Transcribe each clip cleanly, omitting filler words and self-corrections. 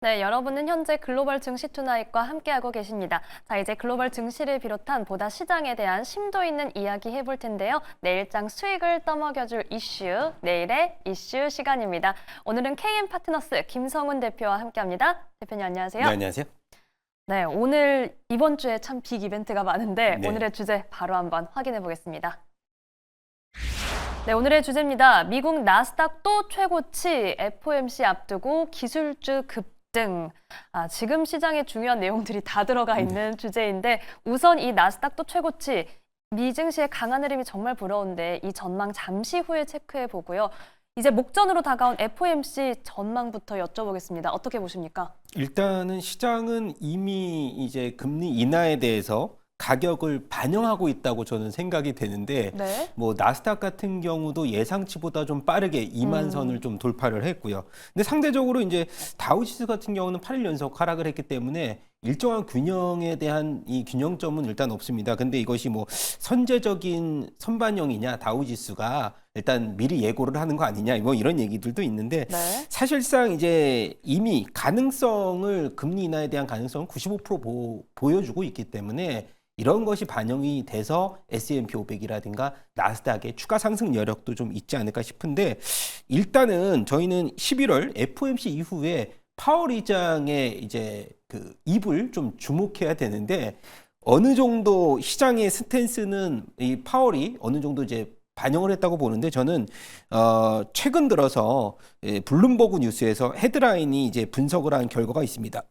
네, 여러분은 현재 글로벌 증시 투나잇과 함께하고 계십니다. 자, 이제 글로벌 증시를 비롯한 보다 시장에 대한 심도 있는 이야기 해볼 텐데요. 내일장 수익을 떠먹여줄 이슈, 내일의 이슈 시간입니다. 오늘은 KM 파트너스 김성훈 대표와 함께합니다. 대표님 안녕하세요. 네, 안녕하세요. 네, 오늘 이번 주에 참 빅 이벤트가 많은데 네. 오늘의 주제 바로 한번 확인해 보겠습니다. 네, 오늘의 주제입니다. 미국 나스닥 또 최고치, FOMC 앞두고 기술주 급등. 지금 시장에 중요한 내용들이 다 들어가 있는 주제인데 우선 이 나스닥 또 최고치, 미증시의 강한 흐름이 정말 부러운데 이 전망 잠시 후에 체크해 보고요. 이제 목전으로 다가온 FOMC 전망부터 여쭤보겠습니다. 어떻게 보십니까? 일단은 시장은 이미 이제 금리 인하에 대해서 가격을 반영하고 있다고 저는 생각이 되는데 네. 뭐 나스닥 같은 경우도 예상치보다 좀 빠르게 2만 선을 좀 돌파를 했고요. 근데 상대적으로 이제 다우지수 같은 경우는 8일 연속 하락을 했기 때문에 일정한 균형에 대한 이 균형점은 일단 없습니다. 근데 이것이 뭐 선제적인 선반영이냐 다우지수가 일단 미리 예고를 하는 거 아니냐 뭐 이런 얘기들도 있는데 네. 사실상 이제 이미 가능성을 금리 인하에 대한 가능성을 95% 보여주고 있기 때문에 이런 것이 반영이 돼서 S&P 500이라든가 나스닥의 추가 상승 여력도 좀 있지 않을까 싶은데 일단은 저희는 11월 FOMC 이후에 파월 의장의 이제 그 입을 좀 주목해야 되는데 어느 정도 시장의 스탠스는 이 파월이 어느 정도 이제 반영을 했다고 보는데 저는 최근 들어서 블룸버그 뉴스에서 헤드라인이 이제 분석을 한 결과가 있습니다.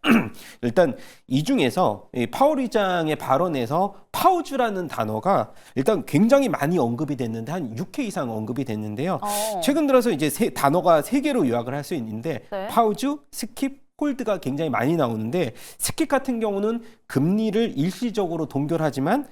일단 이 중에서 파월 의장의 발언에서 파우즈라는 단어가 일단 굉장히 많이 언급이 됐는데 한 6회 이상 언급이 됐는데요. 최근 들어서 이제 단어가 3개로 요약을 할 수 있는데 네. 파우즈, 스킵, 홀드가 굉장히 많이 나오는데 스킵 같은 경우는 금리를 일시적으로 동결하지만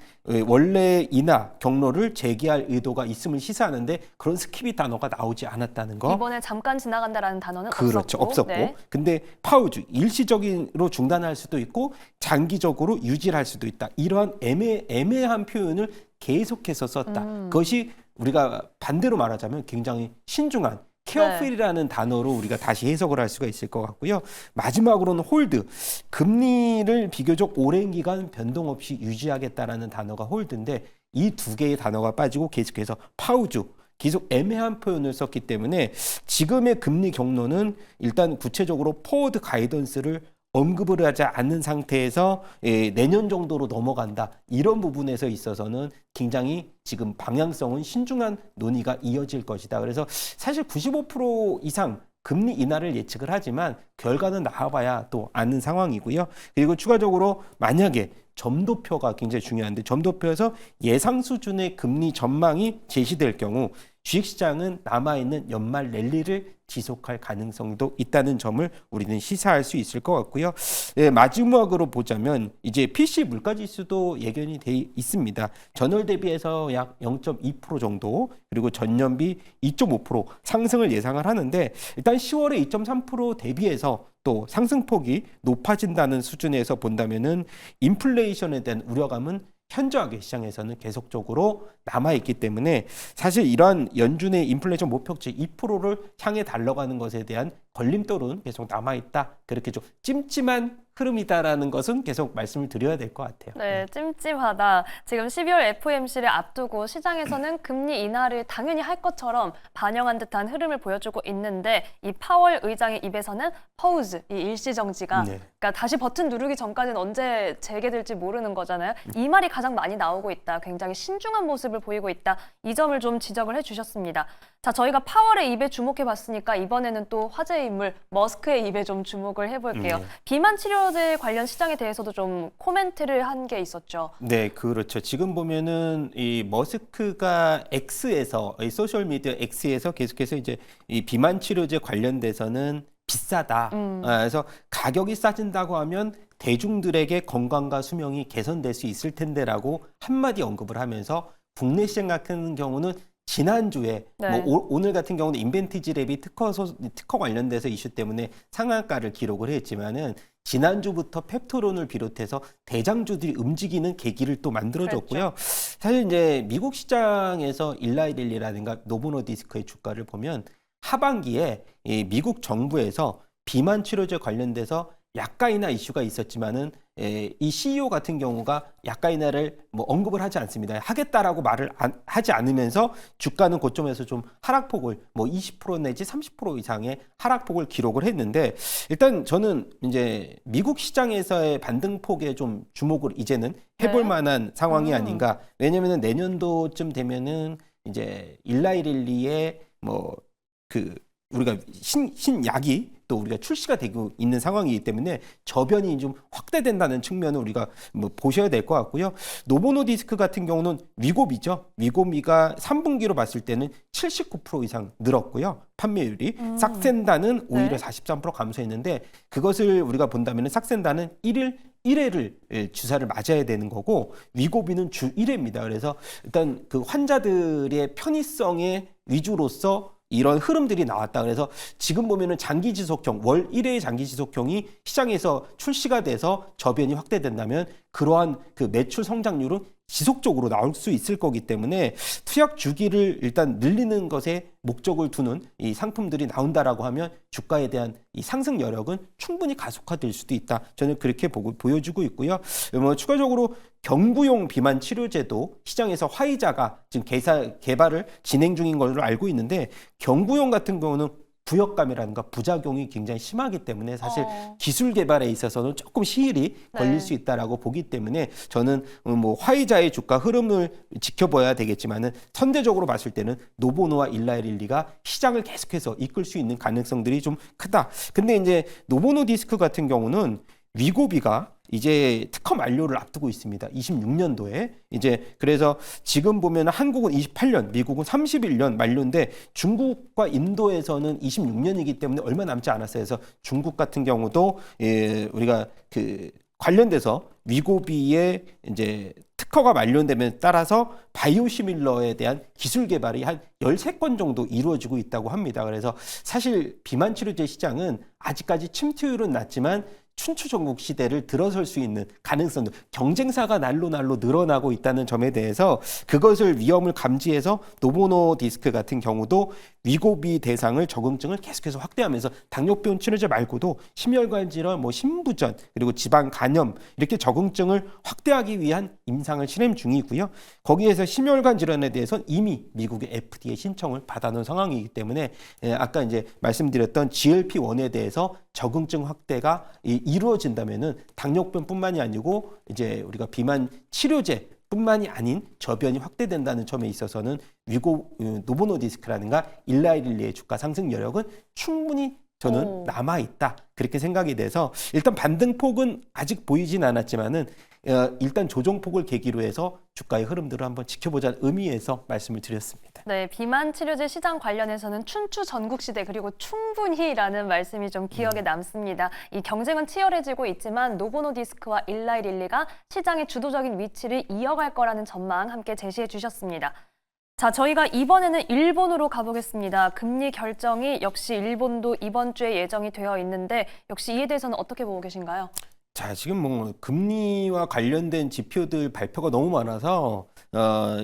원래 인하 경로를 재개할 의도가 있음을 시사하는데 그런 스킵이 단어가 나오지 않았다는 거. 이번에 잠깐 지나간다라는 단어는 그렇죠. 없었고. 네. 근데 파우즈 일시적으로 중단할 수도 있고 장기적으로 유지할 수도 있다. 이러한 애매한 표현을 계속해서 썼다. 그것이 우리가 반대로 말하자면 굉장히 신중한 케어풀이라는 단어로 우리가 다시 해석을 할 수가 있을 것 같고요. 마지막으로는 홀드. 금리를 비교적 오랜 기간 변동 없이 유지하겠다라는 단어가 홀드인데 이 두 개의 단어가 빠지고 계속해서 파우즈. 계속 애매한 표현을 썼기 때문에 지금의 금리 경로는 일단 구체적으로 포워드 가이던스를 언급을 하지 않는 상태에서 내년 정도로 넘어간다. 이런 부분에서 있어서는 굉장히 지금 방향성은 신중한 논의가 이어질 것이다. 그래서 사실 95% 이상 금리 인하를 예측을 하지만 결과는 나와봐야 또 아는 상황이고요. 그리고 추가적으로 만약에 점도표가 굉장히 중요한데 점도표에서 예상 수준의 금리 전망이 제시될 경우 주식시장은 남아있는 연말 랠리를 지속할 가능성도 있다는 점을 우리는 시사할 수 있을 것 같고요. 마지막으로 보자면 이제 PC 물가지수도 예견이 돼 있습니다. 전월 대비해서 약 0.2% 정도 그리고 전년비 2.5% 상승을 예상을 하는데 일단 10월에 2.3% 대비해서 또 상승폭이 높아진다는 수준에서 본다면은 인플레이션에 대한 우려감은 현저하게 시장에서는 계속적으로 남아있기 때문에 사실 이러한 연준의 인플레이션 목표치 2%를 향해 달러가는 것에 대한 걸림돌은 계속 남아있다. 그렇게 좀 찜찜한 흐름이다라는 것은 계속 말씀을 드려야 될 것 같아요. 네, 찜찜하다. 지금 12월 FOMC를 앞두고 시장에서는 금리 인하를 당연히 할 것처럼 반영한 듯한 흐름을 보여주고 있는데 이 파월 의장의 입에서는 퍼우즈, 이 일시정지가 그러니까 다시 버튼 누르기 전까지는 언제 재개될지 모르는 거잖아요. 이 말이 가장 많이 나오고 있다. 굉장히 신중한 모습을 보이고 있다. 이 점을 좀 지적을 해주셨습니다. 자, 저희가 파월의 입에 주목해봤으니까 이번에는 또 화제의 인물 머스크의 입에 좀 주목을 해볼게요. 비만 치료제 관련 시장에 대해서도 좀 코멘트를 한 게 있었죠. 네, 그렇죠. 지금 보면은 이 머스크가 X에서 이 소셜 미디어 X에서 계속해서 이제 이 비만 치료제 관련돼서는 비싸다. 그래서 가격이 싸진다고 하면 대중들에게 건강과 수명이 개선될 수 있을 텐데라고 한마디 언급을 하면서 국내 시장 같은 경우는 지난주에 네. 뭐 오늘 같은 경우는 인벤티지 랩이 특허 관련돼서 이슈 때문에 상한가를 기록을 했지만은 지난주부터 펩토론을 비롯해서 대장주들이 움직이는 계기를 또 만들어줬고요. 사실 이제 미국 시장에서 일라이릴리라든가 노보노디스크의 주가를 보면 하반기에 이 미국 정부에서 비만 치료제 관련돼서 약가 인하 이슈가 있었지만은 이 CEO 같은 경우가 약가 인하를 뭐 언급을 하지 않습니다. 하겠다라고 말을 하지 않으면서 주가는 고점에서 좀 하락폭을 뭐 20% 내지 30% 이상의 하락폭을 기록을 했는데 일단 저는 이제 미국 시장에서의 반등폭에 좀 주목을 이제는 해볼 네. 만한 상황이 아닌가. 왜냐면은 내년도쯤 되면은 이제 일라이릴리의 뭐 그 우리가 신약이 또 우리가 출시가 되고 있는 상황이기 때문에 저변이 좀 확대된다는 측면을 우리가 뭐 보셔야 될 것 같고요. 노보노디스크 같은 경우는 위고비죠. 위고비가 3분기로 봤을 때는 79% 이상 늘었고요. 판매율이 삭센다는 오히려 네. 43% 감소했는데 그것을 우리가 본다면 삭센다는 1회를 주사를 맞아야 되는 거고 위고비는 주 1회입니다. 그래서 일단 그 환자들의 편의성의 위주로서 이런 흐름들이 나왔다. 그래서 지금 보면은 장기 지속형, 월 1회의 장기 지속형이 시장에서 출시가 돼서 저변이 확대된다면 그러한 그 매출 성장률은 지속적으로 나올 수 있을 거기 때문에 투약 주기를 일단 늘리는 것에 목적을 두는 이 상품들이 나온다라고 하면 주가에 대한 이 상승 여력은 충분히 가속화될 수도 있다. 저는 그렇게 보여주고 있고요. 뭐 추가적으로 경구용 비만 치료제도 시장에서 화이자가 지금 개발을 진행 중인 걸로 알고 있는데 경구용 같은 경우는 부역감이라든가 부작용이 굉장히 심하기 때문에 사실 기술 개발에 있어서는 조금 시일이 걸릴 네. 수 있다라고 보기 때문에 저는 뭐 화이자의 주가 흐름을 지켜봐야 되겠지만은 선제적으로 봤을 때는 노보노와 일라이릴리가 시장을 계속해서 이끌 수 있는 가능성들이 좀 크다. 근데 이제 노보노디스크 같은 경우는 위고비가 이제 특허 만료를 앞두고 있습니다. 26년도에 이제 그래서 지금 보면 한국은 28년, 미국은 31년 만료인데 중국과 인도에서는 26년이기 때문에 얼마 남지 않았어요. 그래서 중국 같은 경우도 우리가 그 관련돼서 위고비의 이제 특허가 만료됨에 따라서 바이오시밀러에 대한 기술 개발이 한 13건 정도 이루어지고 있다고 합니다. 그래서 사실 비만 치료제 시장은 아직까지 침투율은 낮지만 춘추전국 시대를 들어설 수 있는 가능성도 경쟁사가 날로 늘어나고 있다는 점에 대해서 그것을 위험을 감지해서 노보노디스크 같은 경우도 위고비 대상을 적응증을 계속해서 확대하면서 당뇨병 치료제 말고도 심혈관 질환, 뭐 심부전 그리고 지방 간염 이렇게 적응증을 확대하기 위한 임상을 실행 중이고요. 거기에서 심혈관 질환에 대해서는 이미 미국의 FDA 신청을 받아놓은 상황이기 때문에 아까 이제 말씀드렸던 GLP-1에 대해서 적응증 확대가 이루어진다면은 당뇨병뿐만이 아니고 이제 우리가 비만 치료제 뿐만이 아닌 저변이 확대된다는 점에 있어서는 노보노디스크라든가 일라이릴리의 주가 상승 여력은 충분히 저는 남아있다. 그렇게 생각이 돼서 일단 반등폭은 아직 보이진 않았지만은 일단 조정폭을 계기로 해서 주가의 흐름들을 한번 지켜보자는 의미에서 말씀을 드렸습니다. 네, 비만 치료제 시장 관련해서는 춘추 전국시대 그리고 충분히라는 말씀이 좀 기억에 남습니다. 이 경쟁은 치열해지고 있지만 노보노디스크와 일라이릴리가 시장의 주도적인 위치를 이어갈 거라는 전망 함께 제시해 주셨습니다. 자, 저희가 이번에는 일본으로 가보겠습니다. 금리 결정이 역시 일본도 이번 주에 예정이 되어 있는데 역시 이에 대해서는 어떻게 보고 계신가요? 자, 지금 뭐 금리와 관련된 지표들 발표가 너무 많아서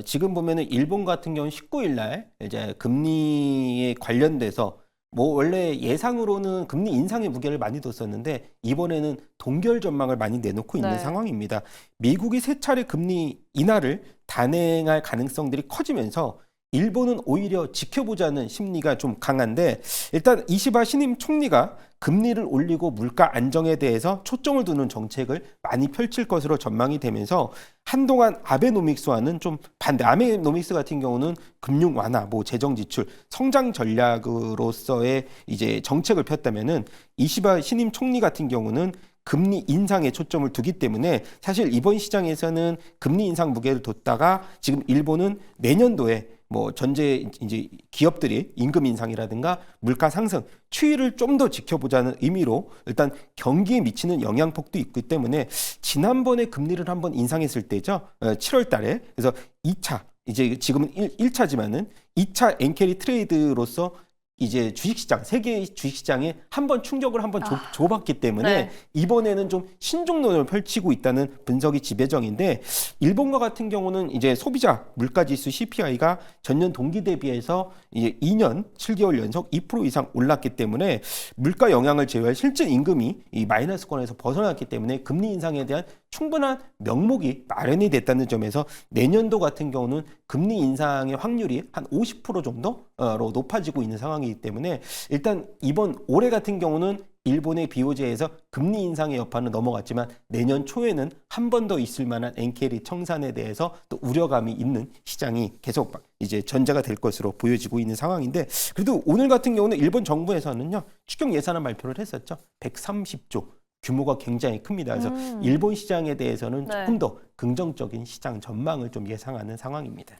지금 보면은 일본 같은 경우는 19일 날 이제 금리에 관련돼서 뭐 원래 예상으로는 금리 인상의 무게를 많이 뒀었는데 이번에는 동결 전망을 많이 내놓고 있는 네. 상황입니다. 미국이 세 차례 금리 인하를 단행할 가능성들이 커지면서 일본은 오히려 지켜보자는 심리가 좀 강한데 일단 이시바 신임 총리가 금리를 올리고 물가 안정에 대해서 초점을 두는 정책을 많이 펼칠 것으로 전망이 되면서 한동안 아베노믹스와는 좀 반대. 아베노믹스 같은 경우는 금융 완화, 뭐 재정 지출, 성장 전략으로서의 이제 정책을 폈다면은 이시바 신임 총리 같은 경우는 금리 인상에 초점을 두기 때문에 사실 이번 시장에서는 금리 인상 무게를 뒀다가 지금 일본은 내년도에 뭐 전제 이제 기업들이 임금 인상이라든가 물가 상승 추이를 좀 더 지켜보자는 의미로 일단 경기에 미치는 영향폭도 있기 때문에 지난번에 금리를 한번 인상했을 때죠. 7월 달에. 그래서 2차 이제 지금은 1차지만은 2차 엔캐리 트레이드로서 이제 주식시장, 세계 주식시장에 한번 충격을 한번 줘봤기 때문에 네. 이번에는 좀 신종론을 펼치고 있다는 분석이 지배적인데 일본과 같은 경우는 이제 소비자 물가지수 CPI가 전년 동기 대비해서 이제 2년 7개월 연속 2% 이상 올랐기 때문에 물가 영향을 제외할 실질 임금이 이 마이너스권에서 벗어났기 때문에 금리 인상에 대한 충분한 명목이 마련이 됐다는 점에서 내년도 같은 경우는 금리 인상의 확률이 한 50% 정도로 높아지고 있는 상황이기 때문에 일단 이번 올해 같은 경우는 일본의 BOJ에서 금리 인상의 여파는 넘어갔지만 내년 초에는 한 번 더 있을 만한 엔케리 청산에 대해서 또 우려감이 있는 시장이 계속 이제 전제가 될 것으로 보여지고 있는 상황인데 그래도 오늘 같은 경우는 일본 정부에서는요 추경 예산안 발표를 했었죠. 130조. 규모가 굉장히 큽니다. 그래서 일본 시장에 대해서는 네. 조금 더 긍정적인 시장 전망을 좀 예상하는 상황입니다.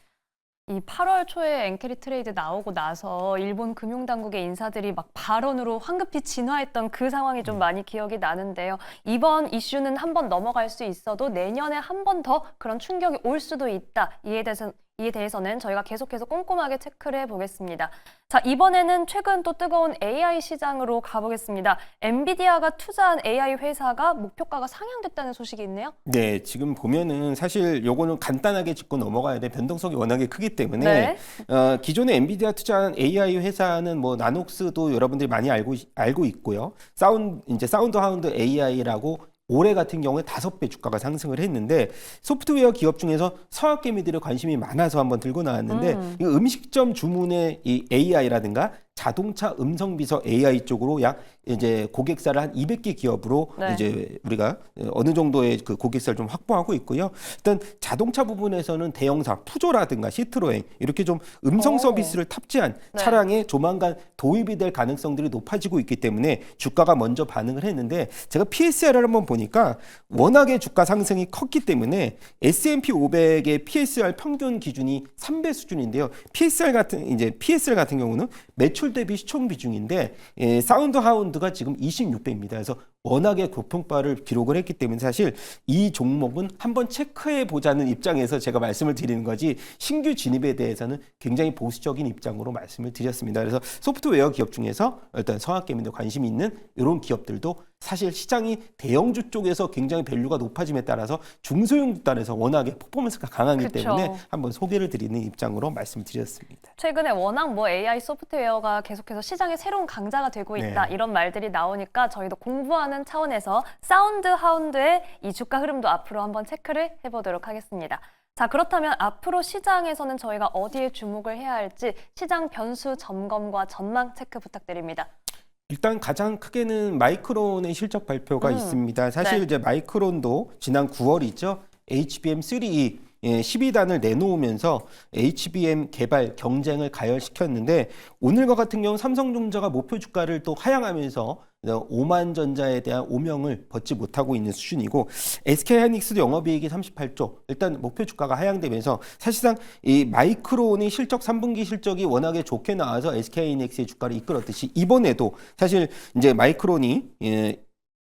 이 8월 초에 엔캐리 트레이드 나오고 나서 일본 금융당국의 인사들이 막 발언으로 황급히 진화했던 그 상황이 좀 많이 기억이 나는데요. 이번 이슈는 한 번 넘어갈 수 있어도 내년에 한 번 더 그런 충격이 올 수도 있다. 이에 대해서는 저희가 계속해서 꼼꼼하게 체크를 해보겠습니다. 자, 이번에는 최근 또 뜨거운 AI 시장으로 가보겠습니다. 엔비디아가 투자한 AI 회사가 목표가가 상향됐다는 소식이 있네요. 네, 지금 보면은 사실 요거는 간단하게 짚고 넘어가야 돼. 변동성이 워낙에 크기 때문에 네. 기존에 엔비디아 투자한 AI 회사는 뭐 나녹스도 여러분들이 많이 알고 있고요. 사운드 하운드 AI라고 올해 같은 경우에 5배 주가가 상승을 했는데 소프트웨어 기업 중에서 서학개미들의 관심이 많아서 한번 들고 나왔는데 이 음식점 주문의 이 AI라든가 자동차 음성 비서 AI 쪽으로 약 이제 고객사를 한 200개 기업으로 네. 이제 우리가 어느 정도의 그 고객사를 좀 확보하고 있고요. 일단 자동차 부분에서는 대형사 푸조라든가 시트로엥 이렇게 좀 음성 서비스를 탑재한 네. 차량에 조만간 도입이 될 가능성들이 높아지고 있기 때문에 주가가 먼저 반응을 했는데 제가 PSR을 한번 보니까 워낙에 주가 상승이 컸기 때문에 S&P 500의 PSR 평균 기준이 3배 수준인데요. PSR 같은 경우는 매출 대비 시총 비중인데 사운드 하운드가 지금 26배입니다. 그래서 워낙에 고평가를 기록을 했기 때문에 사실 이 종목은 한번 체크해 보자는 입장에서 제가 말씀을 드리는 거지 신규 진입에 대해서는 굉장히 보수적인 입장으로 말씀을 드렸습니다. 그래서 소프트웨어 기업 중에서 일단 서학개미들 관심이 있는 이런 기업들도 사실 시장이 대형주 쪽에서 굉장히 밸류가 높아짐에 따라서 중소형 집단에서 워낙에 퍼포먼스가 강하기 그쵸. 때문에 한번 소개를 드리는 입장으로 말씀드렸습니다. 최근에 워낙 뭐 AI 소프트웨어가 계속해서 시장의 새로운 강자가 되고 있다. 네. 이런 말들이 나오니까 저희도 공부하는 차원에서 사운드 하운드의 이 주가 흐름도 앞으로 한번 체크를 해보도록 하겠습니다. 자, 그렇다면 앞으로 시장에서는 저희가 어디에 주목을 해야 할지 시장 변수 점검과 전망 체크 부탁드립니다. 일단 가장 크게는 마이크론의 실적 발표가 있습니다. 사실 네. 이제 마이크론도 지난 9월이죠. HBM3E 12단을 내놓으면서 HBM 개발 경쟁을 가열시켰는데 오늘과 같은 경우 삼성전자가 목표 주가를 또 하향하면서 오만전자에 대한 오명을 벗지 못하고 있는 수준이고 SK하이닉스도 영업이익이 38조 일단 목표 주가가 하향되면서 사실상 이 마이크론이 실적 3분기 실적이 워낙에 좋게 나와서 SK하이닉스의 주가를 이끌었듯이 이번에도 사실 이제 마이크론이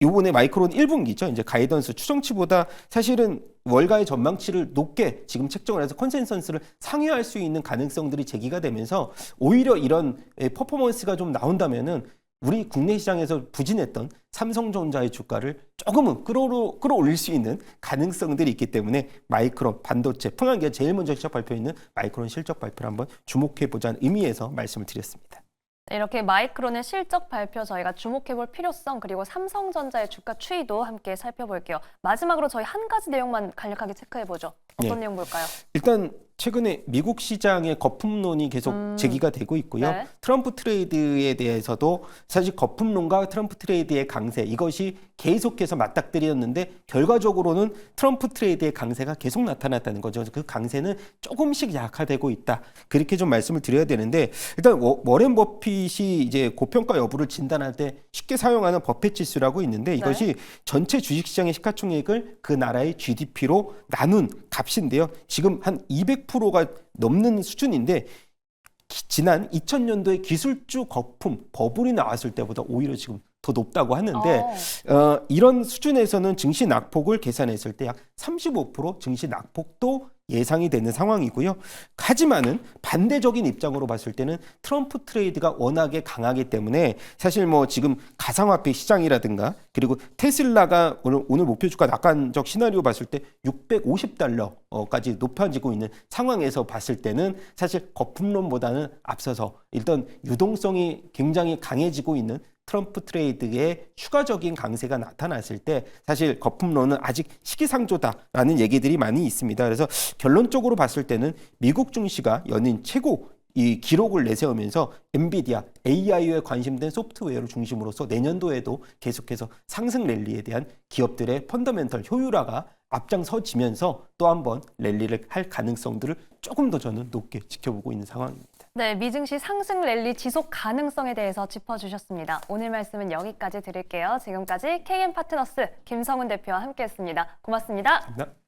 요번에 마이크론 1분기죠. 이제 가이던스 추정치보다 사실은 월가의 전망치를 높게 지금 책정을 해서 컨센서스를 상회할 수 있는 가능성들이 제기가 되면서 오히려 이런 퍼포먼스가 좀 나온다면은 우리 국내 시장에서 부진했던 삼성전자의 주가를 조금은 끌어올릴 수 있는 가능성들이 있기 때문에 마이크론 반도체 풍한기가 제일 먼저 실적 발표있는 마이크론 실적 발표를 한번 주목해보자는 의미에서 말씀을 드렸습니다. 이렇게 마이크론의 실적 발표 저희가 주목해볼 필요성 그리고 삼성전자의 주가 추이도 함께 살펴볼게요. 마지막으로 저희 한 가지 내용만 간략하게 체크해보죠. 어떤 내용 볼까요? 일단 최근에 미국 시장의 거품론이 계속 제기가 되고 있고요. 네. 트럼프 트레이드에 대해서도 사실 거품론과 트럼프 트레이드의 강세 이것이 계속해서 맞닥뜨렸는데 결과적으로는 트럼프 트레이드의 강세가 계속 나타났다는 거죠. 그래서 그 강세는 조금씩 약화되고 있다. 그렇게 좀 말씀을 드려야 되는데 일단 워렌 버핏이 이제 고평가 여부를 진단할 때 쉽게 사용하는 버핏 지수라고 있는데 이것이 전체 주식시장의 시가총액을 그 나라의 GDP로 나눈 값인데요. 지금 한 200%가 넘는 수준인데 지난 2000년도에 기술주 거품 버블이 나왔을 때보다 오히려 지금 더 높다고 하는데 이런 수준에서는 증시 낙폭을 계산했을 때 약 35% 증시 낙폭도 예상이 되는 상황이고요. 하지만은 반대적인 입장으로 봤을 때는 트럼프 트레이드가 워낙에 강하기 때문에 사실 뭐 지금 가상화폐 시장이라든가 그리고 테슬라가 오늘 목표 주가 낙관적 시나리오 봤을 때 650달러까지 높아지고 있는 상황에서 봤을 때는 사실 거품론보다는 앞서서 일단 유동성이 굉장히 강해지고 있는 트럼프 트레이드의 추가적인 강세가 나타났을 때 사실 거품론은 아직 시기상조다라는 얘기들이 많이 있습니다. 그래서 결론적으로 봤을 때는 미국 증시가 연일 최고 이 기록을 내세우면서 엔비디아, AI에 관심된 소프트웨어를 중심으로서 내년도에도 계속해서 상승 랠리에 대한 기업들의 펀더멘털 효율화가 앞장서지면서 또 한 번 랠리를 할 가능성들을 조금 더 저는 높게 지켜보고 있는 상황입니다. 네, 미증시 상승 랠리 지속 가능성에 대해서 짚어주셨습니다. 오늘 말씀은 여기까지 드릴게요. 지금까지 KM 파트너스 김성훈 대표와 함께했습니다. 고맙습니다. 감사합니다.